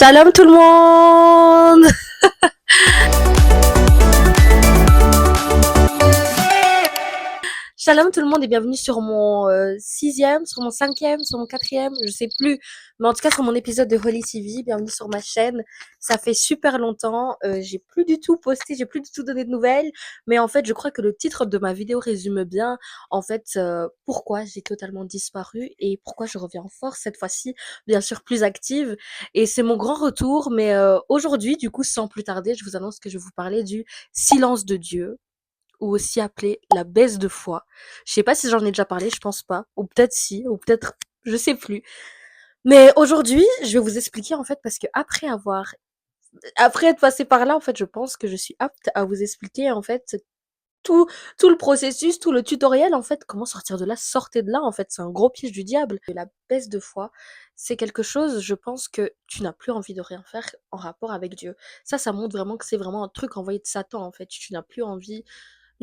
Shalom tout le monde. Shalom tout le monde et bienvenue sur mon sixième, sur mon cinquième, sur mon quatrième, je sais plus, mais en tout cas sur mon épisode de Holy TV. Bienvenue sur ma chaîne. Ça fait super longtemps, j'ai plus du tout posté, j'ai plus du tout donné de nouvelles, mais en fait je crois que le titre de ma vidéo résume bien en fait pourquoi j'ai totalement disparu et pourquoi je reviens en force cette fois-ci, bien sûr plus active. Et c'est mon grand retour, mais aujourd'hui du coup sans plus tarder, je vous annonce que je vais vous parler du silence de Dieu ou aussi appelée la baisse de foi. Je sais pas si j'en ai déjà parlé, je pense pas. Ou peut-être si, ou peut-être, je sais plus. Mais aujourd'hui, je vais vous expliquer en fait parce que après être passé par là, en fait, je pense que je suis apte à vous expliquer en fait tout, tout le processus, tout le tutoriel en fait, comment sortir de là, sortez de là en fait, c'est un gros piège du diable. La baisse de foi, c'est quelque chose, je pense que tu n'as plus envie de rien faire en rapport avec Dieu. Ça montre vraiment que c'est vraiment un truc envoyé de Satan en fait. Tu n'as plus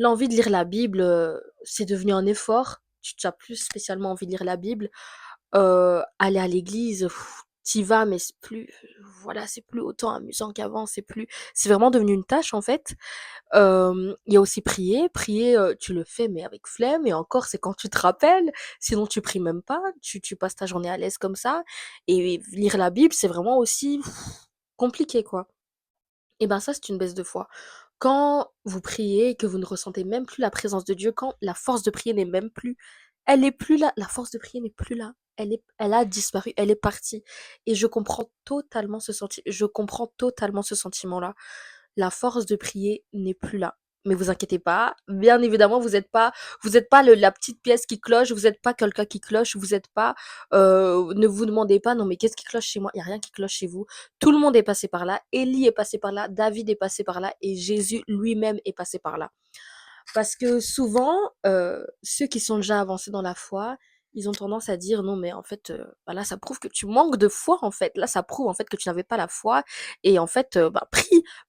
l'envie de lire la Bible, c'est devenu un effort. Tu n'as plus spécialement envie de lire la Bible. Aller à l'église, tu vas, mais c'est plus, voilà, c'est plus autant amusant qu'avant. C'est vraiment devenu une tâche en fait. Il y a aussi prier. Prier, tu le fais, mais avec flemme. Et encore, c'est quand tu te rappelles. Sinon, tu pries même pas. Tu passes ta journée à l'aise comme ça. Et lire la Bible, c'est vraiment aussi compliqué, quoi. Et ben ça, c'est une baisse de foi. Quand vous priez et que vous ne ressentez même plus la présence de Dieu, quand la force de prier n'est même plus, elle n'est plus là, la force de prier n'est plus là. Elle a disparu, elle est partie. Et je comprends totalement ce sentiment-là. La force de prier n'est plus là. Mais vous inquiétez pas, bien évidemment, vous êtes pas la petite pièce qui cloche, vous êtes pas quelqu'un qui cloche, vous êtes pas, ne vous demandez pas, non mais qu'est-ce qui cloche chez moi? Il y a rien qui cloche chez vous. Tout le monde est passé par là, Élie est passé par là, David est passé par là et Jésus lui-même est passé par là. Parce que souvent, ceux qui sont déjà avancés dans la foi, ils ont tendance à dire: «Non mais en fait, bah, là ça prouve que tu manques de foi en fait. Là ça prouve en fait que tu n'avais pas la foi et en fait, bah,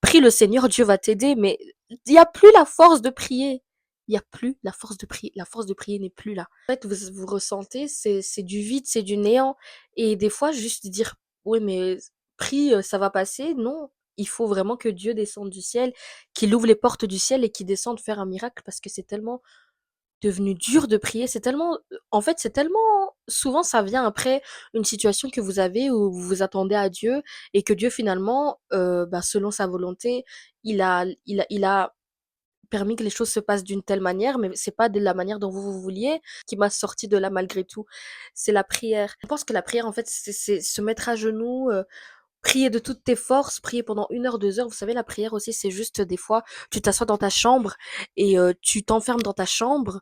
prie le Seigneur, Dieu va t'aider». Mais il y a plus la force de prier. Il y a plus la force de prier. La force de prier n'est plus là. En fait, vous ressentez, c'est du vide, c'est du néant et des fois juste dire: «Oui mais prie, ça va passer». Non, il faut vraiment que Dieu descende du ciel, qu'il ouvre les portes du ciel et qu'il descende faire un miracle parce que c'est tellement devenu dur de prier. C'est tellement, en fait, c'est tellement, souvent ça vient après une situation que vous avez où vous vous attendez à Dieu et que Dieu finalement, bah, selon sa volonté, il a permis que les choses se passent d'une telle manière, mais c'est pas de la manière dont vous vouliez qui m'a sorti de là malgré tout. C'est la prière. Je pense que la prière, en fait, c'est se mettre à genoux, prier de toutes tes forces, prier pendant 1 heure, 2 heures. Vous savez, la prière aussi, c'est juste des fois, tu t'assois dans ta chambre et tu t'enfermes dans ta chambre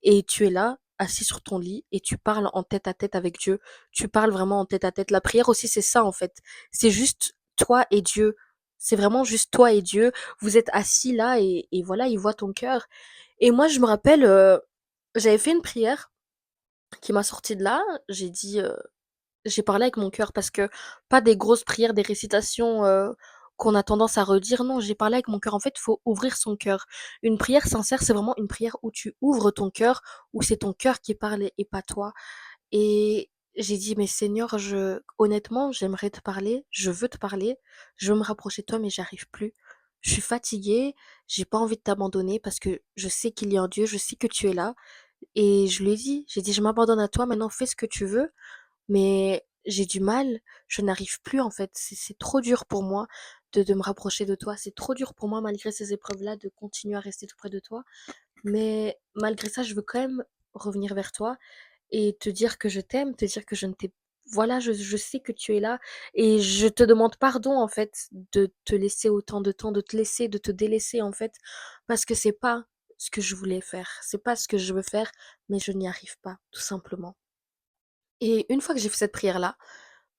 et tu es là, assis sur ton lit et tu parles en tête à tête avec Dieu. Tu parles vraiment en tête à tête. La prière aussi, c'est ça en fait. C'est juste toi et Dieu. C'est vraiment juste toi et Dieu. Vous êtes assis là et voilà, il voit ton cœur. Et moi, je me rappelle, j'avais fait une prière qui m'a sorti de là. J'ai parlé avec mon cœur parce que pas des grosses prières, des récitations, qu'on a tendance à redire. Non, j'ai parlé avec mon cœur. En fait, il faut ouvrir son cœur. Une prière sincère, c'est vraiment une prière où tu ouvres ton cœur, où c'est ton cœur qui parle et pas toi. Et j'ai dit: «Mais Seigneur, honnêtement, j'aimerais te parler, je veux te parler, je veux me rapprocher de toi, mais j'arrive plus. Je suis fatiguée, j'ai pas envie de t'abandonner parce que je sais qu'il y a un Dieu, je sais que tu es là». Et je lui ai dit, j'ai dit: «Je m'abandonne à toi, maintenant fais ce que tu veux, mais j'ai du mal, je n'arrive plus en fait. C'est trop dur pour moi de me rapprocher de toi. C'est trop dur pour moi malgré ces épreuves-là de continuer à rester tout près de toi. Mais malgré ça, je veux quand même revenir vers toi et te dire que je t'aime, te dire que je ne t'ai voilà, je sais que tu es là et je te demande pardon en fait de te laisser autant de temps, de te laisser, de te délaisser en fait, parce que c'est pas ce que je voulais faire, c'est pas ce que je veux faire, mais je n'y arrive pas, tout simplement». Et une fois que j'ai fait cette prière-là,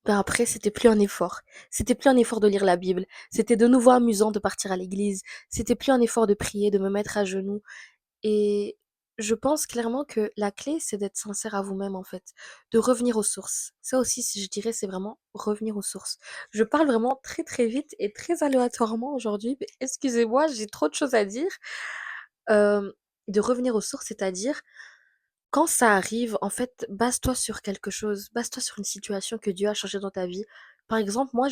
ben après, c'était plus un effort. C'était plus un effort de lire la Bible. C'était de nouveau amusant de partir à l'église. C'était plus un effort de prier, de me mettre à genoux. Et je pense clairement que la clé, c'est d'être sincère à vous-même, en fait. De revenir aux sources. Ça aussi, si je dirais, c'est vraiment revenir aux sources. Je parle vraiment très très vite et très aléatoirement aujourd'hui. Mais excusez-moi, j'ai trop de choses à dire. Euh, de revenir aux sources, c'est-à-dire quand ça arrive, en fait, base-toi sur quelque chose, base-toi sur une situation que Dieu a changée dans ta vie. Par exemple, moi,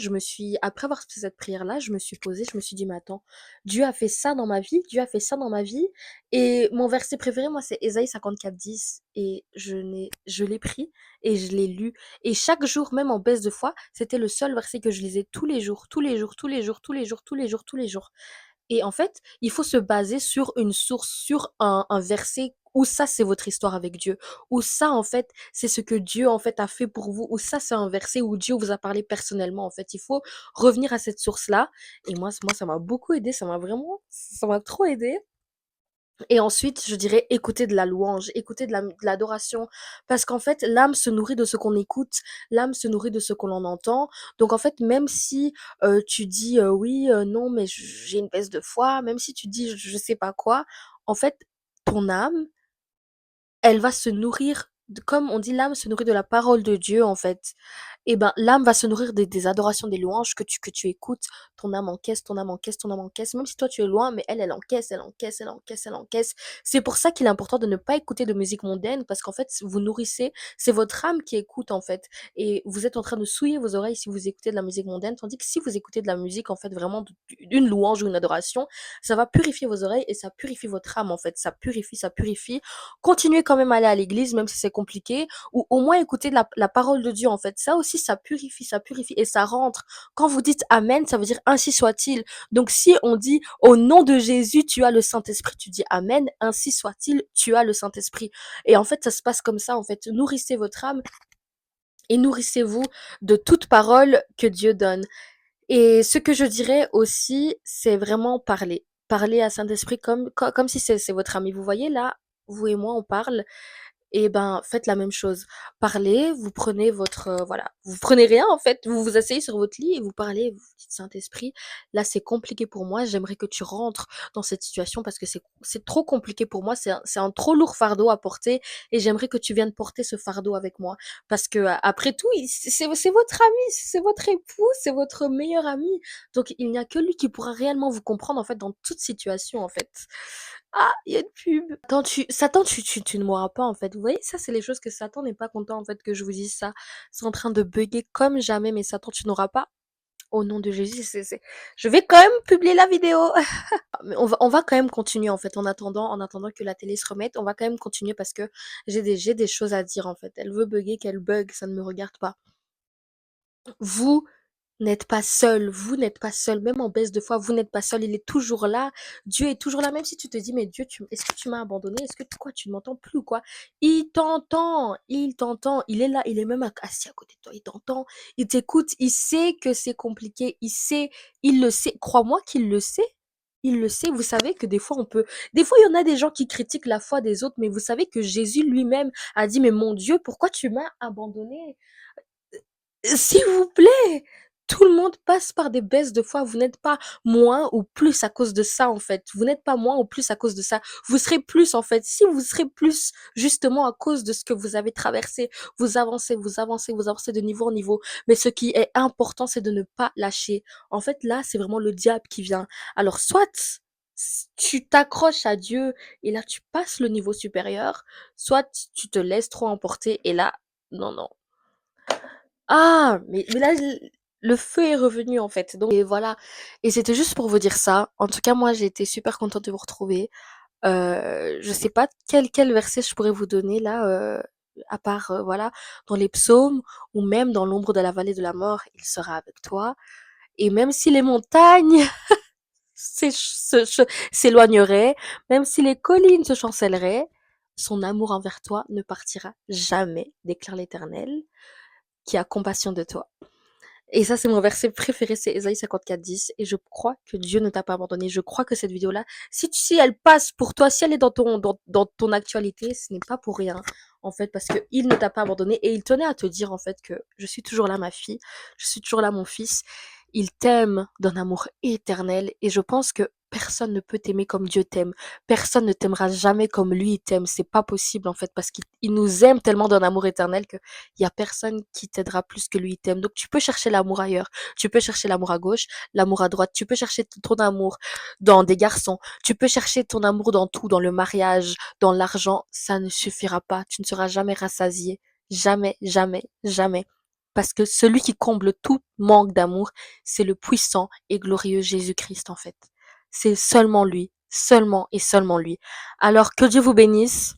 après avoir fait cette prière-là, je me suis posée, je me suis dit, mais attends, Dieu a fait ça dans ma vie, Dieu a fait ça dans ma vie. Et mon verset préféré, moi, c'est Ésaïe 54:10. Et je l'ai pris et je l'ai lu. Et chaque jour, même en baisse de foi, c'était le seul verset que je lisais tous les jours, tous les jours, tous les jours, tous les jours, tous les jours, tous les jours. Et en fait, il faut se baser sur une source, sur un verset où ça, c'est votre histoire avec Dieu. Où ça, en fait, c'est ce que Dieu, en fait, a fait pour vous. Où ça, c'est un verset où Dieu vous a parlé personnellement, en fait. Il faut revenir à cette source-là. Et moi, ça m'a beaucoup aidé. Ça m'a trop aidé. Et ensuite, je dirais écouter de la louange, écouter de l'adoration. Parce qu'en fait, l'âme se nourrit de ce qu'on écoute, l'âme se nourrit de ce qu'on en entend. Donc en fait, même si tu dis oui, non, mais j'ai une baisse de foi, même si tu dis je sais pas quoi, en fait, ton âme, elle va se nourrir, comme on dit, l'âme se nourrit de la parole de Dieu, en fait. Et ben, l'âme va se nourrir des adorations, des louanges que tu écoutes. Ton âme encaisse, ton âme encaisse, ton âme encaisse. Même si toi tu es loin, mais elle encaisse, elle encaisse, elle encaisse, elle encaisse. C'est pour ça qu'il est important de ne pas écouter de musique mondaine, parce qu'en fait, vous nourrissez, c'est votre âme qui écoute, en fait. Et vous êtes en train de souiller vos oreilles si vous écoutez de la musique mondaine, tandis que si vous écoutez de la musique, en fait, vraiment d'une louange ou une adoration, ça va purifier vos oreilles et ça purifie votre âme, en fait. Ça purifie, ça purifie. Continuez quand même à aller à l'église, même si c'est compliqué, ou au moins écouter la parole de Dieu, en fait. Ça aussi, ça purifie et ça rentre. Quand vous dites Amen, ça veut dire ainsi soit-il. Donc si on dit au nom de Jésus, tu as le Saint-Esprit, tu dis Amen, ainsi soit-il, tu as le Saint-Esprit. Et en fait, ça se passe comme ça, en fait. Nourrissez votre âme et nourrissez-vous de toute parole que Dieu donne. Et ce que je dirais aussi, c'est vraiment parler. Parler à Saint-Esprit comme si c'est votre ami. Vous voyez là, vous et moi, on parle. Et ben, faites la même chose. Parlez, vous prenez voilà, vous prenez rien en fait, vous vous asseyez sur votre lit et vous parlez, vous dites Saint-Esprit, là c'est compliqué pour moi, j'aimerais que tu rentres dans cette situation parce que c'est trop compliqué pour moi, c'est un trop lourd fardeau à porter et j'aimerais que tu viennes porter ce fardeau avec moi parce que après tout, c'est votre ami, c'est votre époux, c'est votre meilleur ami. Donc il n'y a que lui qui pourra réellement vous comprendre en fait dans toute situation en fait. Ah, il y a une pub. Satan, tu ne mourras pas, en fait. Vous voyez, ça, c'est les choses que Satan n'est pas content, en fait, que je vous dise ça. C'est en train de bugger comme jamais, mais Satan, tu n'auras pas. Au nom de Jésus, je vais quand même publier la vidéo. Mais on va quand même continuer, en fait, en attendant que la télé se remette. On va quand même continuer parce que j'ai des choses à dire, en fait. Elle veut bugger, qu'elle bug, ça ne me regarde pas. Vous n'êtes pas seul, vous n'êtes pas seul, même en baisse de foi, vous n'êtes pas seul, il est toujours là. Dieu est toujours là, même si tu te dis, mais Dieu, est-ce que tu m'as abandonné? Est-ce que quoi, tu ne m'entends plus ou quoi? Il t'entend, il est là, il est même assis à côté de toi, il t'entend, il t'écoute, il sait que c'est compliqué, il le sait, crois-moi qu'il le sait. Il le sait, vous savez que des fois il y en a des gens qui critiquent la foi des autres, mais vous savez que Jésus lui-même a dit, mais mon Dieu, pourquoi tu m'as abandonné? S'il vous plaît, tout le monde passe par des baisses de foi. Vous n'êtes pas moins ou plus à cause de ça, en fait. Vous n'êtes pas moins ou plus à cause de ça. Vous serez plus, en fait. Si vous serez plus, justement, à cause de ce que vous avez traversé, vous avancez, vous avancez, vous avancez de niveau en niveau. Mais ce qui est important, c'est de ne pas lâcher. En fait, là, c'est vraiment le diable qui vient. Alors, soit tu t'accroches à Dieu et là, tu passes le niveau supérieur, soit tu te laisses trop emporter et là, non, non. Ah! Mais là, le feu est revenu, en fait, donc et voilà. Et c'était juste pour vous dire ça. En tout cas, moi, j'ai été super contente de vous retrouver. Je sais pas quel verset je pourrais vous donner là, à part, voilà, dans les psaumes ou même dans l'ombre de la vallée de la mort, il sera avec toi. Et même si les montagnes s'éloigneraient, même si les collines se chancelleraient, son amour envers toi ne partira jamais, déclare l'Éternel, qui a compassion de toi. Et ça, c'est mon verset préféré, c'est Ésaïe 54:10. Et je crois que Dieu ne t'a pas abandonné. Je crois que cette vidéo-là, si elle passe pour toi, si elle est dans ton actualité, ce n'est pas pour rien, en fait, parce que il ne t'a pas abandonné et il tenait à te dire, en fait, que je suis toujours là, ma fille. Je suis toujours là, mon fils. Il t'aime d'un amour éternel et je pense que personne ne peut t'aimer comme Dieu t'aime. Personne ne t'aimera jamais comme lui il t'aime. C'est pas possible, en fait, parce qu'il nous aime tellement d'un amour éternel que il y a personne qui t'aidera plus que lui il t'aime. Donc tu peux chercher l'amour ailleurs. Tu peux chercher l'amour à gauche, l'amour à droite. Tu peux chercher ton amour dans des garçons. Tu peux chercher ton amour dans tout, dans le mariage, dans l'argent. Ça ne suffira pas. Tu ne seras jamais rassasié. Jamais, jamais, jamais. parce que celui qui comble tout manque d'amour, c'est le puissant et glorieux Jésus-Christ en fait. C'est seulement lui, seulement et seulement lui. Alors que Dieu vous bénisse.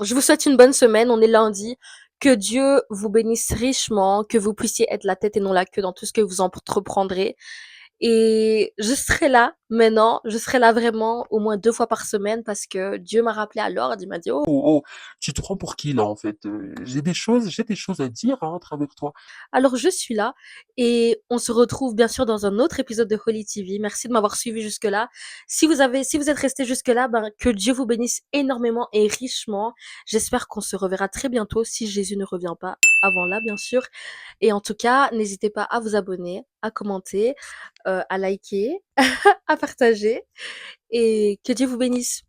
Je vous souhaite une bonne semaine. On est lundi. Que Dieu vous bénisse richement, que vous puissiez être la tête et non la queue dans tout ce que vous entreprendrez. Et je serai là maintenant, je serai là vraiment au moins 2 fois par semaine parce que Dieu m'a rappelé à l'ordre, il m'a dit: «Oh». Oh, oh, tu te prends pour qui là en fait? J'ai des choses à dire hein, à travers toi. Alors je suis là et on se retrouve bien sûr dans un autre épisode de Holy TV. Merci de m'avoir suivi jusque-là. Si vous êtes resté jusque-là, ben, que Dieu vous bénisse énormément et richement. J'espère qu'on se reverra très bientôt si Jésus ne revient pas avant là, bien sûr. Et en tout cas, n'hésitez pas à vous abonner, à commenter, à liker, à partager et que Dieu vous bénisse.